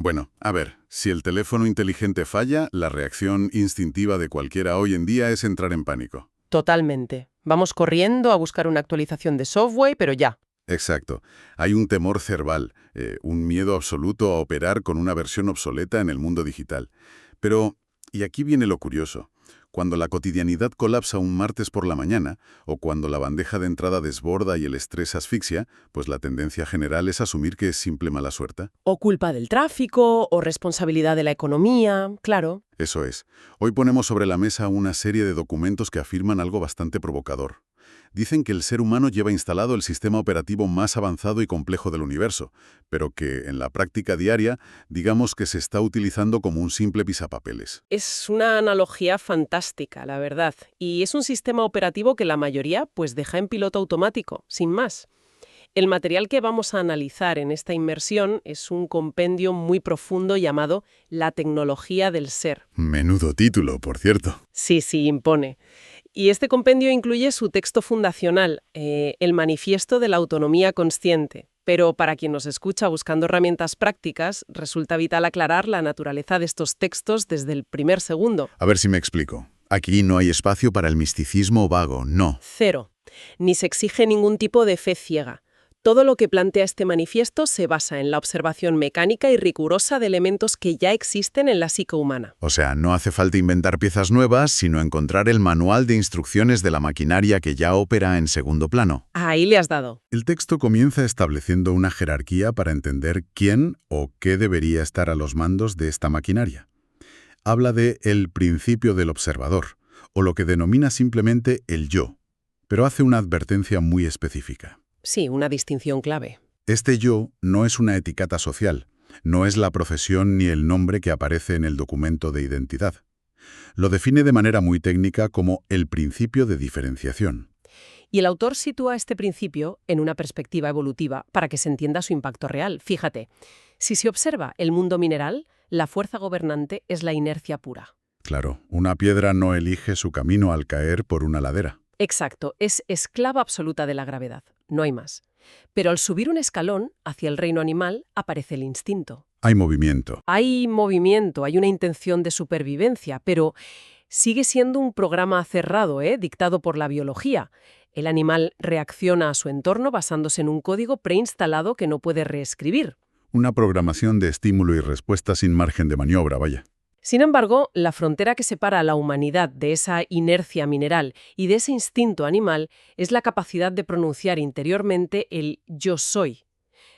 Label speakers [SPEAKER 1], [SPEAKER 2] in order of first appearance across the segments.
[SPEAKER 1] Bueno, a ver, si el teléfono inteligente falla, la reacción instintiva de cualquiera hoy en día es entrar en pánico.
[SPEAKER 2] Totalmente. Vamos corriendo a buscar una actualización de software, pero ya.
[SPEAKER 1] Exacto. Hay un temor cerval, un miedo absoluto a operar con una versión obsoleta en el mundo digital. Pero, y aquí viene lo curioso, cuando la cotidianidad colapsa un martes por la mañana, o cuando la bandeja de entrada desborda y el estrés asfixia, pues la tendencia general es asumir que es simple mala suerte.
[SPEAKER 2] O culpa del tráfico, o responsabilidad de la economía, claro.
[SPEAKER 1] Eso es. Hoy ponemos sobre la mesa una serie de documentos que afirman algo bastante provocador. Dicen que el ser humano lleva instalado el sistema operativo más avanzado y complejo del universo, pero que en la práctica diaria, digamos que se está utilizando como un simple pisapapeles.
[SPEAKER 2] Es una analogía fantástica, la verdad. Y es un sistema operativo que la mayoría pues deja en piloto automático, sin más. El material que vamos a analizar en esta inmersión es un compendio muy profundo llamado La tecnología del ser.
[SPEAKER 1] Menudo título, por cierto.
[SPEAKER 2] Sí, sí, impone. Y este compendio incluye su texto fundacional, el Manifiesto de la Autonomía Consciente. Pero para quien nos escucha buscando herramientas prácticas, resulta vital aclarar la naturaleza de estos textos desde el primer segundo.
[SPEAKER 1] A ver si me explico. Aquí no hay espacio para el misticismo vago, no.
[SPEAKER 2] Cero. Ni se exige ningún tipo de fe ciega. Todo lo que plantea este manifiesto se basa en la observación mecánica y rigurosa de elementos que ya existen en la psique humana.
[SPEAKER 1] O sea, no hace falta inventar piezas nuevas, sino encontrar el manual de instrucciones de la maquinaria que ya opera en segundo plano.
[SPEAKER 2] Ahí le has dado.
[SPEAKER 1] El texto comienza estableciendo una jerarquía para entender quién o qué debería estar a los mandos de esta maquinaria. Habla de el principio del observador, o lo que denomina simplemente el yo, pero hace una advertencia muy específica.
[SPEAKER 2] Sí, una distinción clave.
[SPEAKER 1] Este yo no es una etiqueta social, no es la profesión ni el nombre que aparece en el documento de identidad. Lo define de manera muy técnica como el principio de diferenciación.
[SPEAKER 2] Y el autor sitúa este principio en una perspectiva evolutiva para que se entienda su impacto real. Fíjate, si se observa el mundo mineral, la fuerza gobernante es la inercia pura.
[SPEAKER 1] Claro, una piedra no elige su camino al caer por una ladera.
[SPEAKER 2] Exacto, es esclava absoluta de la gravedad, no hay más. Pero al subir un escalón hacia el reino animal aparece el instinto.
[SPEAKER 1] Hay movimiento.
[SPEAKER 2] Hay movimiento, hay una intención de supervivencia, pero sigue siendo un programa cerrado, dictado por la biología. El animal reacciona a su entorno basándose en un código preinstalado que no puede reescribir.
[SPEAKER 1] Una programación de estímulo y respuesta sin margen de maniobra, vaya.
[SPEAKER 2] Sin embargo, la frontera que separa a la humanidad de esa inercia mineral y de ese instinto animal es la capacidad de pronunciar interiormente el yo soy.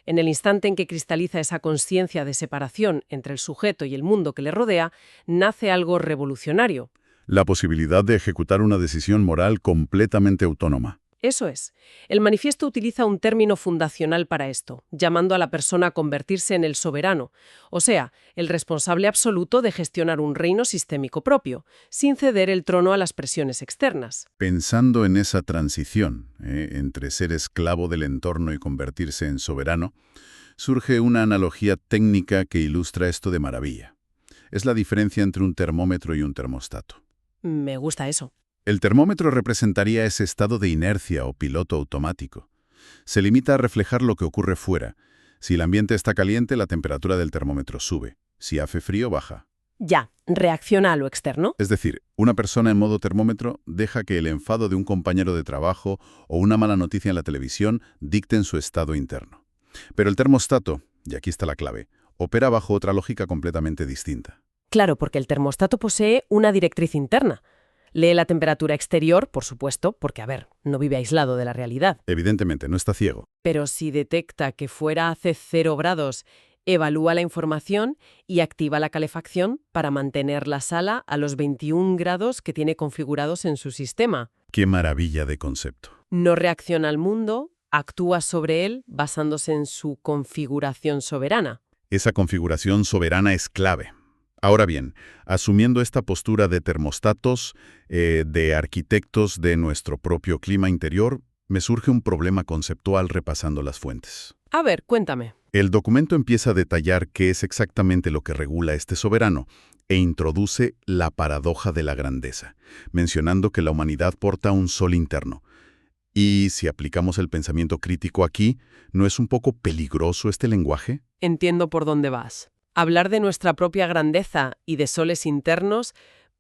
[SPEAKER 2] En el instante en que cristaliza esa conciencia de separación entre el sujeto y el mundo que le rodea, nace algo revolucionario.
[SPEAKER 1] La posibilidad de ejecutar una decisión moral completamente autónoma.
[SPEAKER 2] Eso es. El manifiesto utiliza un término fundacional para esto, llamando a la persona a convertirse en el soberano, o sea, el responsable absoluto de gestionar un reino sistémico propio, sin ceder el trono a las presiones externas.
[SPEAKER 1] Pensando en esa transición entre ser esclavo del entorno y convertirse en soberano, surge una analogía técnica que ilustra esto de maravilla. Es la diferencia entre un termómetro y un termostato.
[SPEAKER 2] Me gusta eso.
[SPEAKER 1] El termómetro representaría ese estado de inercia o piloto automático. Se limita a reflejar lo que ocurre fuera. Si el ambiente está caliente, la temperatura del termómetro sube. Si hace frío, baja.
[SPEAKER 2] Ya, reacciona a lo externo.
[SPEAKER 1] Es decir, una persona en modo termómetro deja que el enfado de un compañero de trabajo o una mala noticia en la televisión dicten su estado interno. Pero el termostato, y aquí está la clave, opera bajo otra lógica completamente distinta.
[SPEAKER 2] Claro, porque el termostato posee una directriz interna. Lee la temperatura exterior, por supuesto, porque, no vive aislado de la realidad.
[SPEAKER 1] Evidentemente, no está ciego.
[SPEAKER 2] Pero si detecta que fuera hace 0 grados, evalúa la información y activa la calefacción para mantener la sala a los 21 grados que tiene configurados en su sistema.
[SPEAKER 1] ¡Qué maravilla de concepto!
[SPEAKER 2] No reacciona al mundo, actúa sobre él basándose en su configuración soberana.
[SPEAKER 1] Esa configuración soberana es clave. Ahora bien, asumiendo esta postura de termostatos, de arquitectos de nuestro propio clima interior, me surge un problema conceptual repasando las fuentes.
[SPEAKER 2] A ver, cuéntame.
[SPEAKER 1] El documento empieza a detallar qué es exactamente lo que regula este soberano e introduce la paradoja de la grandeza, mencionando que la humanidad porta un sol interno. Y si aplicamos el pensamiento crítico aquí, ¿no es un poco peligroso este lenguaje?
[SPEAKER 2] Entiendo por dónde vas. Hablar de nuestra propia grandeza y de soles internos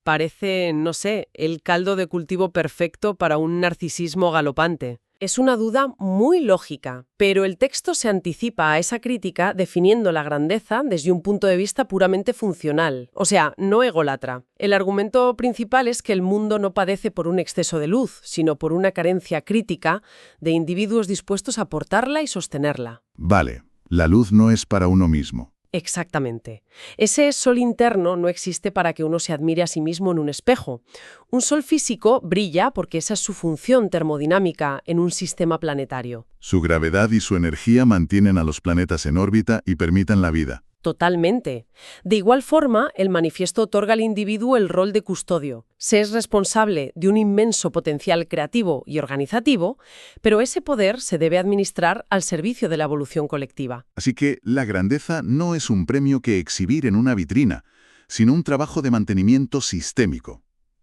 [SPEAKER 2] parece, no sé, el caldo de cultivo perfecto para un narcisismo galopante. Es una duda muy lógica, pero el texto se anticipa a esa crítica definiendo la grandeza desde un punto de vista puramente funcional, o sea, no ególatra. El argumento principal es que el mundo no padece por un exceso de luz, sino por una carencia crítica de individuos dispuestos a portarla y sostenerla.
[SPEAKER 3] Vale, la luz no es para uno mismo.
[SPEAKER 2] Exactamente. Ese sol interno no existe para que uno se admire a sí mismo en un espejo. Un sol físico brilla porque esa es su función termodinámica en un sistema planetario.
[SPEAKER 3] Su gravedad y su energía mantienen a los planetas en órbita y permiten la vida.
[SPEAKER 2] Totalmente. De igual forma, el manifiesto otorga al individuo el rol de custodio. Se es responsable de un inmenso potencial creativo y organizativo, pero ese poder se debe administrar al servicio de la evolución colectiva.
[SPEAKER 3] Así que la grandeza no es un premio que exhibir en una vitrina, sino un trabajo de mantenimiento sistémico.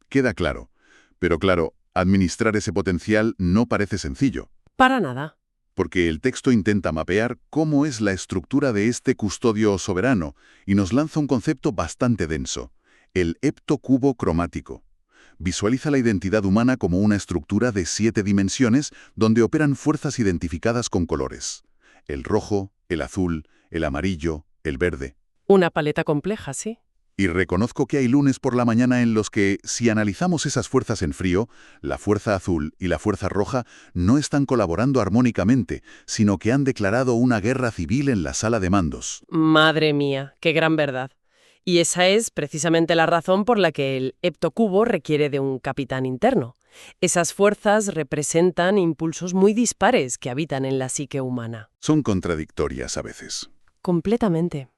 [SPEAKER 3] Queda claro. Pero claro, administrar ese potencial no parece sencillo.
[SPEAKER 2] Para nada.
[SPEAKER 3] Porque el texto intenta mapear cómo es la estructura de este custodio soberano y nos lanza un concepto bastante denso, el heptocubo cromático. Visualiza la identidad humana como una estructura de 7 dimensiones donde operan fuerzas identificadas con colores: el rojo, el azul, el amarillo, el verde.
[SPEAKER 2] Una paleta compleja, sí.
[SPEAKER 3] Y reconozco que hay lunes por la mañana en los que, si analizamos esas fuerzas en frío, la fuerza azul y la fuerza roja no están colaborando armónicamente, sino que han declarado una guerra civil en la sala de mandos.
[SPEAKER 2] Madre mía, qué gran verdad. Y esa es precisamente la razón por la que el heptocubo requiere de un capitán interno. Esas fuerzas representan impulsos muy dispares que habitan en la psique humana.
[SPEAKER 3] Son contradictorias a veces.
[SPEAKER 2] Completamente.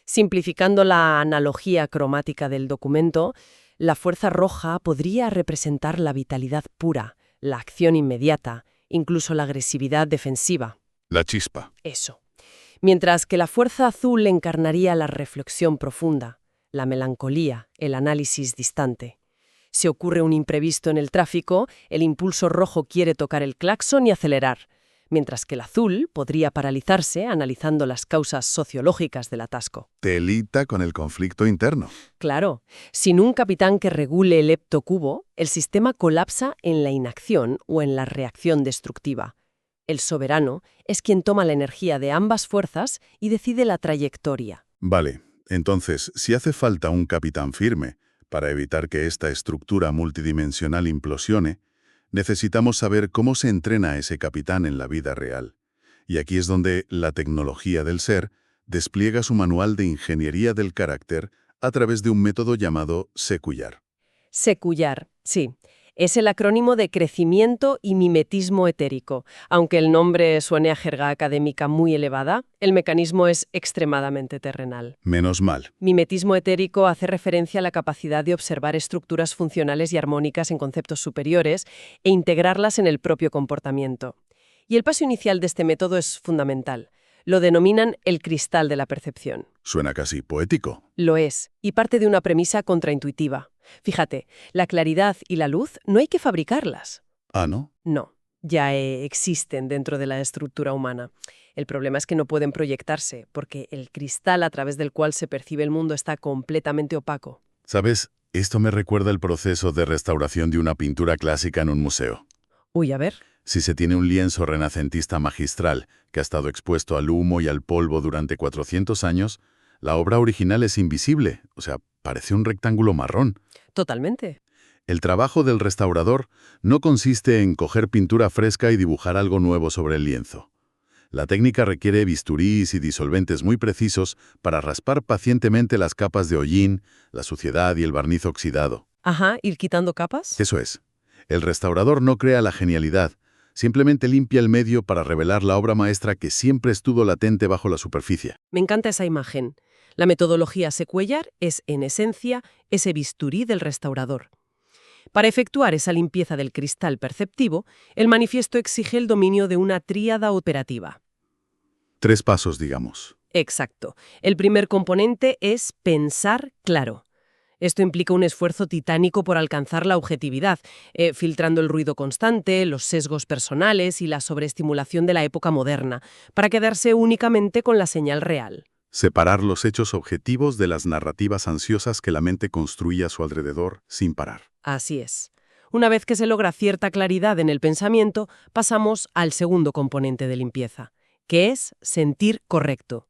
[SPEAKER 2] Simplificando la analogía cromática del documento, la fuerza roja podría representar la vitalidad pura, la acción inmediata, incluso la agresividad defensiva.
[SPEAKER 3] La chispa.
[SPEAKER 2] Eso. Mientras que la fuerza azul encarnaría la reflexión profunda, la melancolía, el análisis distante. Si ocurre un imprevisto en el tráfico, el impulso rojo quiere tocar el claxon y acelerar, mientras que el azul podría paralizarse analizando las causas sociológicas del atasco.
[SPEAKER 3] Telita con el conflicto interno.
[SPEAKER 2] Claro, sin un capitán que regule el heptocubo, el sistema colapsa en la inacción o en la reacción destructiva. El soberano es quien toma la energía de ambas fuerzas y decide la trayectoria.
[SPEAKER 3] Vale, entonces, si hace falta un capitán firme para evitar que esta estructura multidimensional implosione, necesitamos saber cómo se entrena a ese capitán en la vida real. Y aquí es donde la tecnología del ser despliega su manual de ingeniería del carácter a través de un método llamado Secullar.
[SPEAKER 2] Secullar, sí. Es el acrónimo de crecimiento y mimetismo etérico. Aunque el nombre suene a jerga académica muy elevada, el mecanismo es extremadamente terrenal.
[SPEAKER 3] Menos mal.
[SPEAKER 2] Mimetismo etérico hace referencia a la capacidad de observar estructuras funcionales y armónicas en conceptos superiores e integrarlas en el propio comportamiento. Y el paso inicial de este método es fundamental. Lo denominan el cristal de la percepción.
[SPEAKER 3] Suena casi poético.
[SPEAKER 2] Lo es, y parte de una premisa contraintuitiva. Fíjate, la claridad y la luz no hay que fabricarlas.
[SPEAKER 3] Ah, ¿no?
[SPEAKER 2] No, ya existen dentro de la estructura humana. El problema es que no pueden proyectarse, porque el cristal a través del cual se percibe el mundo está completamente opaco.
[SPEAKER 3] ¿Sabes? Esto me recuerda el proceso de restauración de una pintura clásica en un museo.
[SPEAKER 2] Uy, a ver.
[SPEAKER 3] Si se tiene un lienzo renacentista magistral que ha estado expuesto al humo y al polvo durante 400 años, la obra original es invisible, o sea, parece un rectángulo marrón.
[SPEAKER 2] Totalmente.
[SPEAKER 3] El trabajo del restaurador no consiste en coger pintura fresca y dibujar algo nuevo sobre el lienzo. La técnica requiere bisturís y disolventes muy precisos para raspar pacientemente las capas de hollín, la suciedad y el barniz oxidado.
[SPEAKER 2] Ajá, ir quitando capas.
[SPEAKER 3] Eso es. El restaurador no crea la genialidad, simplemente limpia el medio para revelar la obra maestra que siempre estuvo latente bajo la superficie.
[SPEAKER 2] Me encanta esa imagen. La metodología Secullar es, en esencia, ese bisturí del restaurador. Para efectuar esa limpieza del cristal perceptivo, el manifiesto exige el dominio de una tríada operativa.
[SPEAKER 3] 3 pasos, digamos.
[SPEAKER 2] Exacto. El primer componente es pensar claro. Esto implica un esfuerzo titánico por alcanzar la objetividad, filtrando el ruido constante, los sesgos personales y la sobreestimulación de la época moderna, para quedarse únicamente con la señal real.
[SPEAKER 1] Separar los hechos objetivos de las narrativas ansiosas que la mente construye a su alrededor sin parar.
[SPEAKER 2] Así es. Una vez que se logra cierta claridad en el pensamiento, pasamos al segundo componente de limpieza, que es sentir correcto.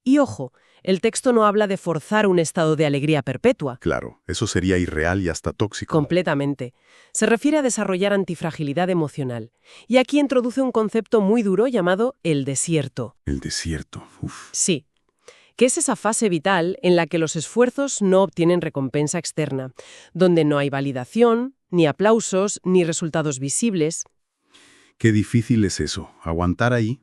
[SPEAKER 2] Y ojo, el texto no habla de forzar un estado de alegría perpetua.
[SPEAKER 1] Claro, eso sería irreal y hasta tóxico.
[SPEAKER 2] Completamente. Se refiere a desarrollar antifragilidad emocional. Y aquí introduce un concepto muy duro llamado el desierto.
[SPEAKER 1] El desierto. Uf.
[SPEAKER 2] Sí, que es esa fase vital en la que los esfuerzos no obtienen recompensa externa, donde no hay validación, ni aplausos, ni resultados visibles.
[SPEAKER 1] Qué difícil es eso, aguantar ahí.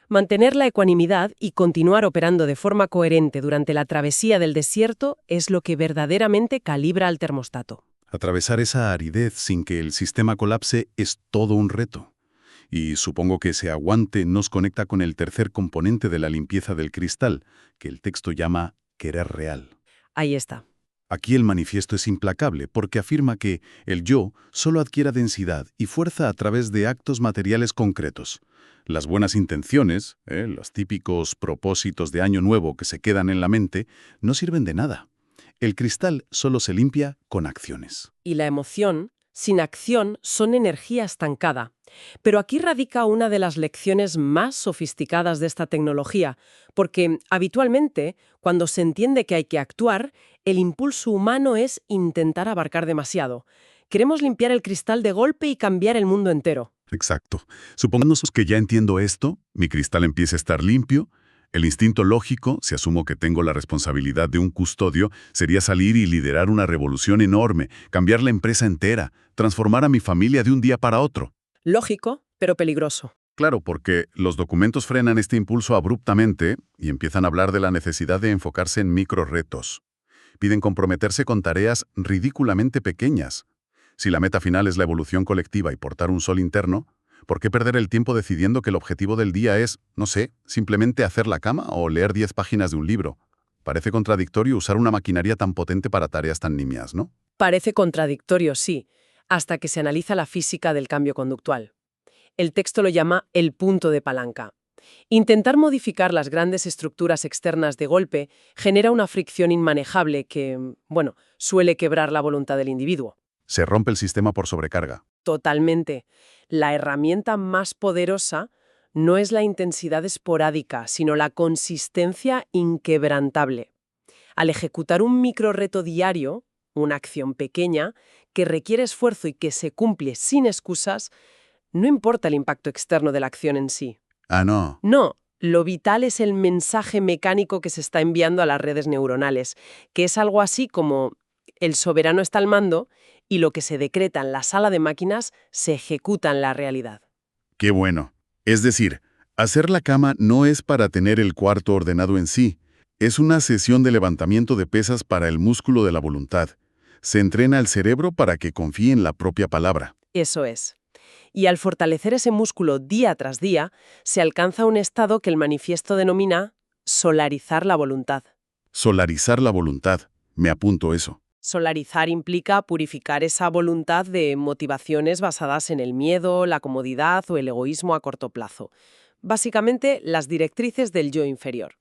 [SPEAKER 2] Mantener la ecuanimidad y continuar operando de forma coherente durante la travesía del desierto es lo que verdaderamente calibra al termostato.
[SPEAKER 1] Atravesar esa aridez sin que el sistema colapse es todo un reto. Y supongo que ese aguante nos conecta con el tercer componente de la limpieza del cristal, que el texto llama querer real.
[SPEAKER 2] Ahí está.
[SPEAKER 1] Aquí el manifiesto es implacable porque afirma que el yo solo adquiere densidad y fuerza a través de actos materiales concretos. Las buenas intenciones, los típicos propósitos de año nuevo que se quedan en la mente, no sirven de nada. El cristal solo se limpia con acciones.
[SPEAKER 2] Y la emoción, sin acción, son energía estancada. Pero aquí radica una de las lecciones más sofisticadas de esta tecnología, porque habitualmente, cuando se entiende que hay que actuar, el impulso humano es intentar abarcar demasiado. Queremos limpiar el cristal de golpe y cambiar el mundo entero.
[SPEAKER 1] Exacto. Supongamos que ya entiendo esto, mi cristal empieza a estar limpio. El instinto lógico, si asumo que tengo la responsabilidad de un custodio, sería salir y liderar una revolución enorme, cambiar la empresa entera, transformar a mi familia de un día para otro.
[SPEAKER 2] Lógico, pero peligroso.
[SPEAKER 1] Claro, porque los documentos frenan este impulso abruptamente y empiezan a hablar de la necesidad de enfocarse en microrretos. Piden comprometerse con tareas ridículamente pequeñas. Si la meta final es la evolución colectiva y portar un sol interno, ¿por qué perder el tiempo decidiendo que el objetivo del día es, no sé, simplemente hacer la cama o leer 10 páginas de un libro? Parece contradictorio usar una maquinaria tan potente para tareas tan nimias, ¿no?
[SPEAKER 2] Parece contradictorio, sí, hasta que se analiza la física del cambio conductual. El texto lo llama el punto de palanca. Intentar modificar las grandes estructuras externas de golpe genera una fricción inmanejable que, suele quebrar la voluntad del individuo.
[SPEAKER 1] Se rompe el sistema por sobrecarga.
[SPEAKER 2] Totalmente. La herramienta más poderosa no es la intensidad esporádica, sino la consistencia inquebrantable. Al ejecutar un microrreto diario, una acción pequeña, que requiere esfuerzo y que se cumple sin excusas, no importa el impacto externo de la acción en sí.
[SPEAKER 1] Ah, no.
[SPEAKER 2] No, lo vital es el mensaje mecánico que se está enviando a las redes neuronales, que es algo así como el soberano está al mando y lo que se decreta en la sala de máquinas se ejecuta en la realidad.
[SPEAKER 1] Qué bueno. Es decir, hacer la cama no es para tener el cuarto ordenado en sí. Es una sesión de levantamiento de pesas para el músculo de la voluntad. Se entrena al cerebro para que confíe en la propia palabra.
[SPEAKER 2] Eso es. Y al fortalecer ese músculo día tras día, se alcanza un estado que el manifiesto denomina solarizar la voluntad.
[SPEAKER 1] Solarizar la voluntad. Me apunto eso.
[SPEAKER 2] Solarizar implica purificar esa voluntad de motivaciones basadas en el miedo, la comodidad o el egoísmo a corto plazo. Básicamente, las directrices del yo inferior.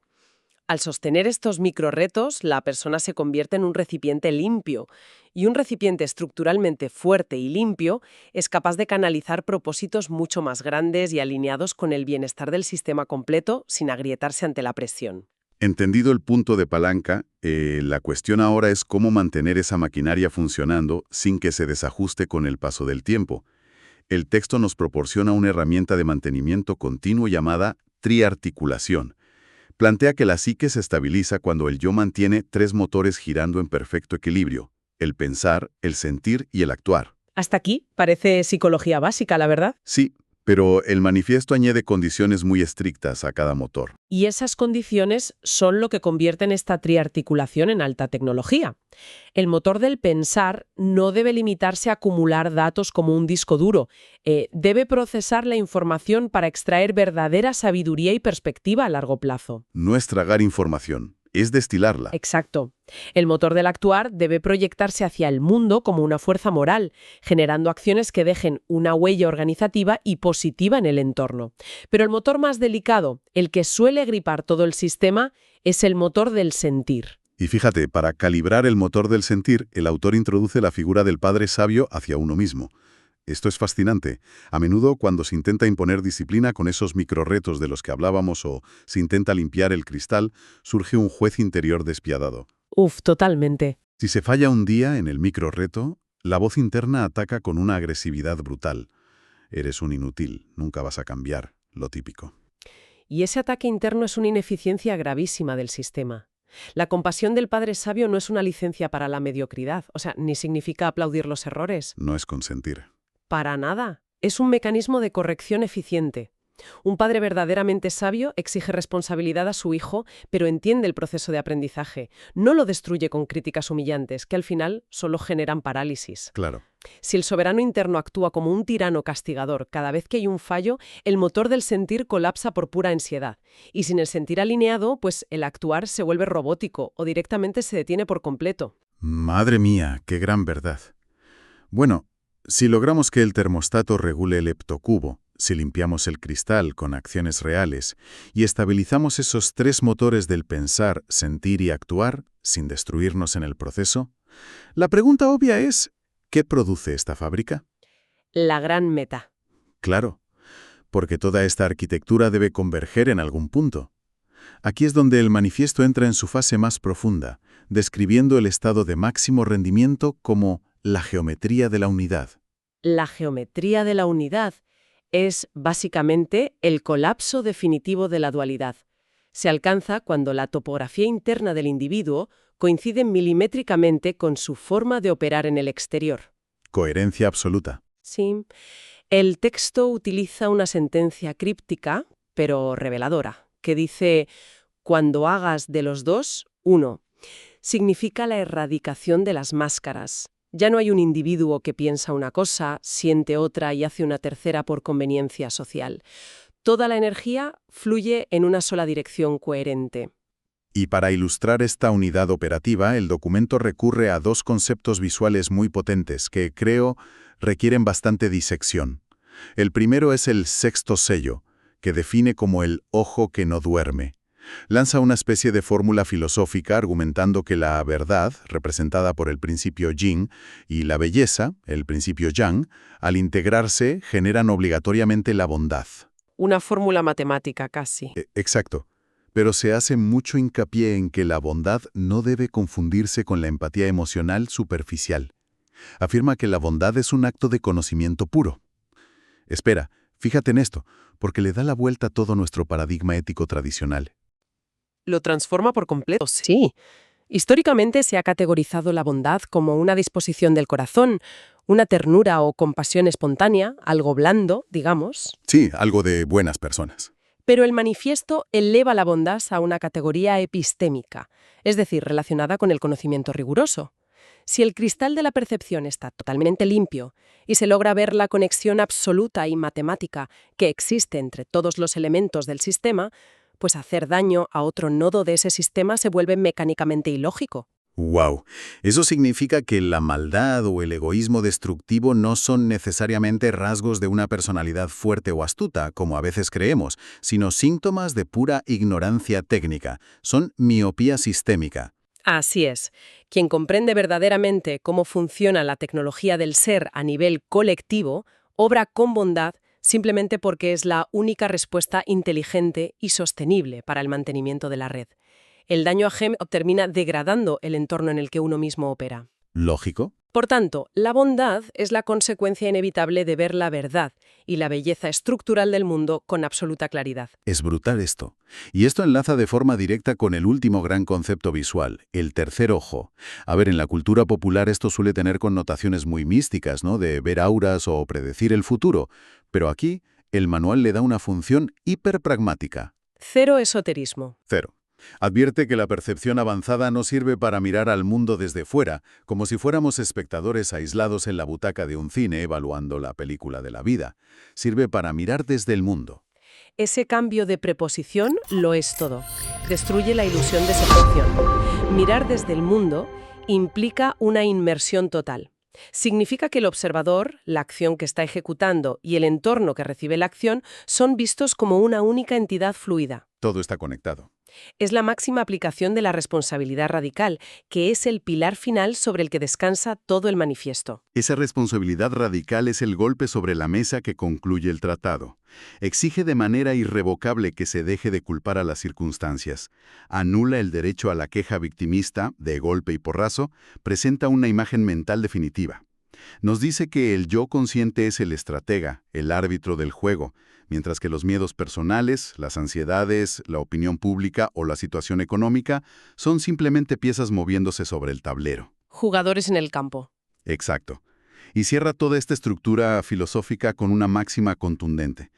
[SPEAKER 2] Al sostener estos microrretos, la persona se convierte en un recipiente limpio, y un recipiente estructuralmente fuerte y limpio es capaz de canalizar propósitos mucho más grandes y alineados con el bienestar del sistema completo sin agrietarse ante la presión.
[SPEAKER 1] Entendido el punto de palanca, la cuestión ahora es cómo mantener esa maquinaria funcionando sin que se desajuste con el paso del tiempo. El texto nos proporciona una herramienta de mantenimiento continuo llamada triarticulación. Plantea que la psique se estabiliza cuando el yo mantiene 3 motores girando en perfecto equilibrio: el pensar, el sentir y el actuar.
[SPEAKER 2] Hasta aquí parece psicología básica, la verdad.
[SPEAKER 1] Sí, pero el manifiesto añade condiciones muy estrictas a cada motor.
[SPEAKER 2] Y esas condiciones son lo que convierten esta triarticulación en alta tecnología. El motor del pensar no debe limitarse a acumular datos como un disco duro. Debe procesar la información para extraer verdadera sabiduría y perspectiva a largo plazo.
[SPEAKER 1] No estragar información,
[SPEAKER 3] es destilarla.
[SPEAKER 2] Exacto. El motor del actuar debe proyectarse hacia el mundo como una fuerza moral, generando acciones que dejen una huella organizativa y positiva en el entorno. Pero el motor más delicado, el que suele gripar todo el sistema, es el motor del sentir.
[SPEAKER 3] Y fíjate, para calibrar el motor del sentir, el autor introduce la figura del padre sabio hacia uno mismo. Esto es fascinante. A menudo, cuando se intenta imponer disciplina con esos microrretos de los que hablábamos o se intenta limpiar el cristal, surge un juez interior despiadado.
[SPEAKER 2] Totalmente.
[SPEAKER 3] Si se falla un día en el microrreto, la voz interna ataca con una agresividad brutal. Eres un inútil, nunca vas a cambiar, lo típico.
[SPEAKER 2] Y ese ataque interno es una ineficiencia gravísima del sistema. La compasión del padre sabio no es una licencia para la mediocridad, ni significa aplaudir los errores.
[SPEAKER 3] No es consentir.
[SPEAKER 2] Para nada. Es un mecanismo de corrección eficiente. Un padre verdaderamente sabio exige responsabilidad a su hijo, pero entiende el proceso de aprendizaje. No lo destruye con críticas humillantes, que al final solo generan parálisis.
[SPEAKER 3] Claro.
[SPEAKER 2] Si el soberano interno actúa como un tirano castigador cada vez que hay un fallo, el motor del sentir colapsa por pura ansiedad. Y sin el sentir alineado, pues el actuar se vuelve robótico o directamente se detiene por completo.
[SPEAKER 1] Madre mía, qué gran verdad. Bueno, si logramos que el termostato regule el heptocubo, si limpiamos el cristal con acciones reales y estabilizamos esos tres motores del pensar, sentir y actuar, sin destruirnos en el proceso, la pregunta obvia es, ¿qué produce esta fábrica?
[SPEAKER 2] La gran meta.
[SPEAKER 1] Claro, porque toda esta arquitectura debe converger en algún punto. Aquí es donde el manifiesto entra en su fase más profunda, describiendo el estado de máximo rendimiento como la geometría de la unidad.
[SPEAKER 2] La geometría de la unidad es, básicamente, el colapso definitivo de la dualidad. Se alcanza cuando la topografía interna del individuo coincide milimétricamente con su forma de operar en el exterior.
[SPEAKER 1] Coherencia absoluta.
[SPEAKER 2] Sí. El texto utiliza una sentencia críptica, pero reveladora, que dice: cuando hagas de los dos, uno. Significa la erradicación de las máscaras. Ya no hay un individuo que piensa una cosa, siente otra y hace una tercera por conveniencia social. Toda la energía fluye en una sola dirección coherente.
[SPEAKER 1] Y para ilustrar esta unidad operativa, el documento recurre a dos conceptos visuales muy potentes que, creo, requieren bastante disección. El primero es el sexto sello, que define como el ojo que no duerme. Lanza una especie de fórmula filosófica argumentando que la verdad, representada por el principio yin, y la belleza, el principio yang, al integrarse generan obligatoriamente la bondad.
[SPEAKER 2] Una fórmula matemática casi.
[SPEAKER 1] Exacto. Pero se hace mucho hincapié en que la bondad no debe confundirse con la empatía emocional superficial. Afirma que la bondad es un acto de conocimiento puro. Espera, fíjate en esto, porque le da la vuelta a todo nuestro paradigma ético tradicional.
[SPEAKER 2] Lo transforma por completo. Sí. Históricamente se ha categorizado la bondad como una disposición del corazón, una ternura o compasión espontánea, algo blando, digamos.
[SPEAKER 1] Sí, algo de buenas personas.
[SPEAKER 2] Pero el manifiesto eleva la bondad a una categoría epistémica, es decir, relacionada con el conocimiento riguroso. Si el cristal de la percepción está totalmente limpio y se logra ver la conexión absoluta y matemática que existe entre todos los elementos del sistema, pues hacer daño a otro nodo de ese sistema se vuelve mecánicamente ilógico.
[SPEAKER 1] ¡Wow! Eso significa que la maldad o el egoísmo destructivo no son necesariamente rasgos de una personalidad fuerte o astuta, como a veces creemos, sino síntomas de pura ignorancia técnica. Son miopía sistémica.
[SPEAKER 2] Así es. Quien comprende verdaderamente cómo funciona la tecnología del ser a nivel colectivo, obra con bondad simplemente porque es la única respuesta inteligente y sostenible para el mantenimiento de la red. El daño a GEM termina degradando el entorno en el que uno mismo opera.
[SPEAKER 1] ¿Lógico?
[SPEAKER 2] Por tanto, la bondad es la consecuencia inevitable de ver la verdad y la belleza estructural del mundo con absoluta claridad.
[SPEAKER 1] Es brutal esto. Y esto enlaza de forma directa con el último gran concepto visual, el tercer ojo. A ver, en la cultura popular esto suele tener connotaciones muy místicas, ¿no? De ver auras o predecir el futuro. Pero aquí, el manual le da una función hiperpragmática.
[SPEAKER 2] Cero esoterismo.
[SPEAKER 1] Cero. Advierte que la percepción avanzada no sirve para mirar al mundo desde fuera, como si fuéramos espectadores aislados en la butaca de un cine evaluando la película de la vida. Sirve para mirar desde el mundo.
[SPEAKER 2] Ese cambio de preposición lo es todo. Destruye la ilusión de separación. Mirar desde el mundo implica una inmersión total. Significa que el observador, la acción que está ejecutando y el entorno que recibe la acción son vistos como una única entidad fluida.
[SPEAKER 3] Todo está conectado.
[SPEAKER 2] Es la máxima aplicación de la responsabilidad radical, que es el pilar final sobre el que descansa todo el manifiesto.
[SPEAKER 3] Esa responsabilidad radical es el golpe sobre la mesa que concluye el tratado. Exige de manera irrevocable que se deje de culpar a las circunstancias. Anula el derecho a la queja victimista, de golpe y porrazo, presenta una imagen mental definitiva. Nos dice que el yo consciente es el estratega, el árbitro del juego, mientras que los miedos personales, las ansiedades, la opinión pública o la situación económica son simplemente piezas moviéndose sobre el tablero.
[SPEAKER 2] Jugadores en el campo.
[SPEAKER 3] Exacto. Y cierra toda esta estructura filosófica con una máxima contundente.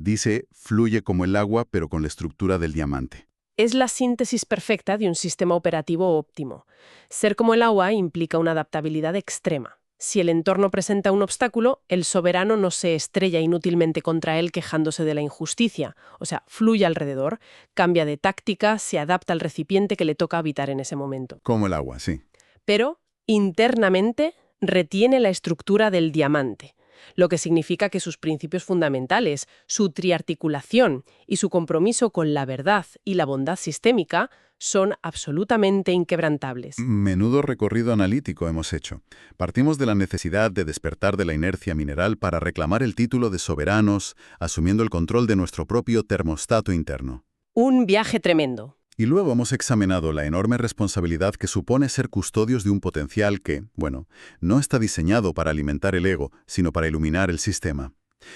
[SPEAKER 3] Dice, fluye como el agua, pero con la estructura del diamante.
[SPEAKER 2] Es la síntesis perfecta de un sistema operativo óptimo. Ser como el agua implica una adaptabilidad extrema. Si el entorno presenta un obstáculo, el soberano no se estrella inútilmente contra él quejándose de la injusticia. O sea, fluye alrededor, cambia de táctica, se adapta al recipiente que le toca habitar en ese momento.
[SPEAKER 3] Como el agua, sí.
[SPEAKER 2] Pero, internamente, retiene la estructura del diamante, lo que significa que sus principios fundamentales, su triarticulación y su compromiso con la verdad y la bondad sistémica son absolutamente inquebrantables.
[SPEAKER 3] Menudo recorrido analítico hemos hecho. Partimos de la necesidad de despertar de la inercia mineral para reclamar el título de soberanos, asumiendo el control de nuestro propio termostato interno.
[SPEAKER 2] Un viaje tremendo.
[SPEAKER 3] Y luego hemos examinado la enorme responsabilidad que supone ser custodios de un potencial que, bueno, no está diseñado para alimentar el ego, sino para iluminar el sistema.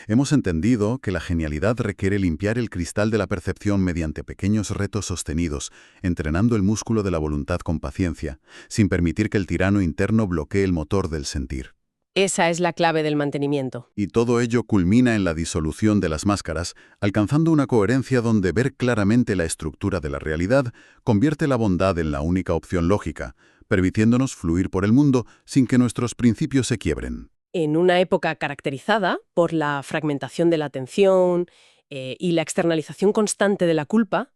[SPEAKER 3] Hemos entendido que la genialidad requiere limpiar el cristal de la percepción mediante pequeños retos sostenidos, entrenando el músculo de la voluntad con paciencia, sin permitir que el tirano interno bloquee el motor del sentir.
[SPEAKER 2] Esa es la clave del mantenimiento.
[SPEAKER 3] Y todo ello culmina en la disolución de las máscaras, alcanzando una coherencia donde ver claramente la estructura de la realidad convierte la bondad en la única opción lógica, permitiéndonos fluir por el mundo sin que nuestros principios se quiebren.
[SPEAKER 2] En una época caracterizada por la fragmentación de la atención y la externalización constante de la culpa,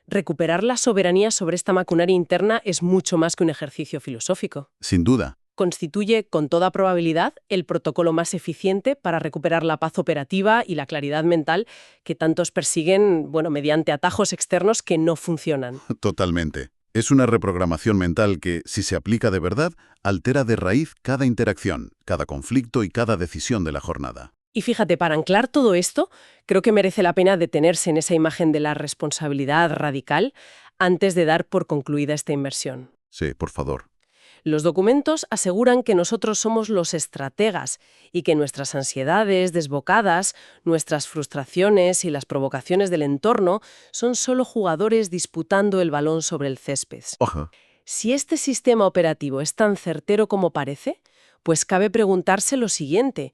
[SPEAKER 2] recuperar la soberanía sobre esta maquinaria interna es mucho más que un ejercicio filosófico.
[SPEAKER 3] Sin duda.
[SPEAKER 2] Constituye, con toda probabilidad, el protocolo más eficiente para recuperar la paz operativa y la claridad mental que tantos persiguen, mediante atajos externos que no funcionan.
[SPEAKER 3] Totalmente. Es una reprogramación mental que, si se aplica de verdad, altera de raíz cada interacción, cada conflicto y cada decisión de la jornada.
[SPEAKER 2] Y fíjate, para anclar todo esto, creo que merece la pena detenerse en esa imagen de la responsabilidad radical antes de dar por concluida esta inmersión.
[SPEAKER 3] Sí, por favor.
[SPEAKER 2] Los documentos aseguran que nosotros somos los estrategas y que nuestras ansiedades desbocadas, nuestras frustraciones y las provocaciones del entorno son solo jugadores disputando el balón sobre el césped.
[SPEAKER 3] Ojo.
[SPEAKER 2] Si este sistema operativo es tan certero como parece, pues cabe preguntarse lo siguiente: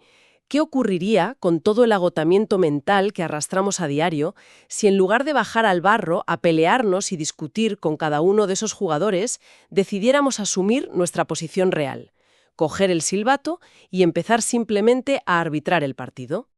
[SPEAKER 2] ¿qué ocurriría con todo el agotamiento mental que arrastramos a diario si en lugar de bajar al barro a pelearnos y discutir con cada uno de esos jugadores, decidiéramos asumir nuestra posición real, coger el silbato y empezar simplemente a arbitrar el partido?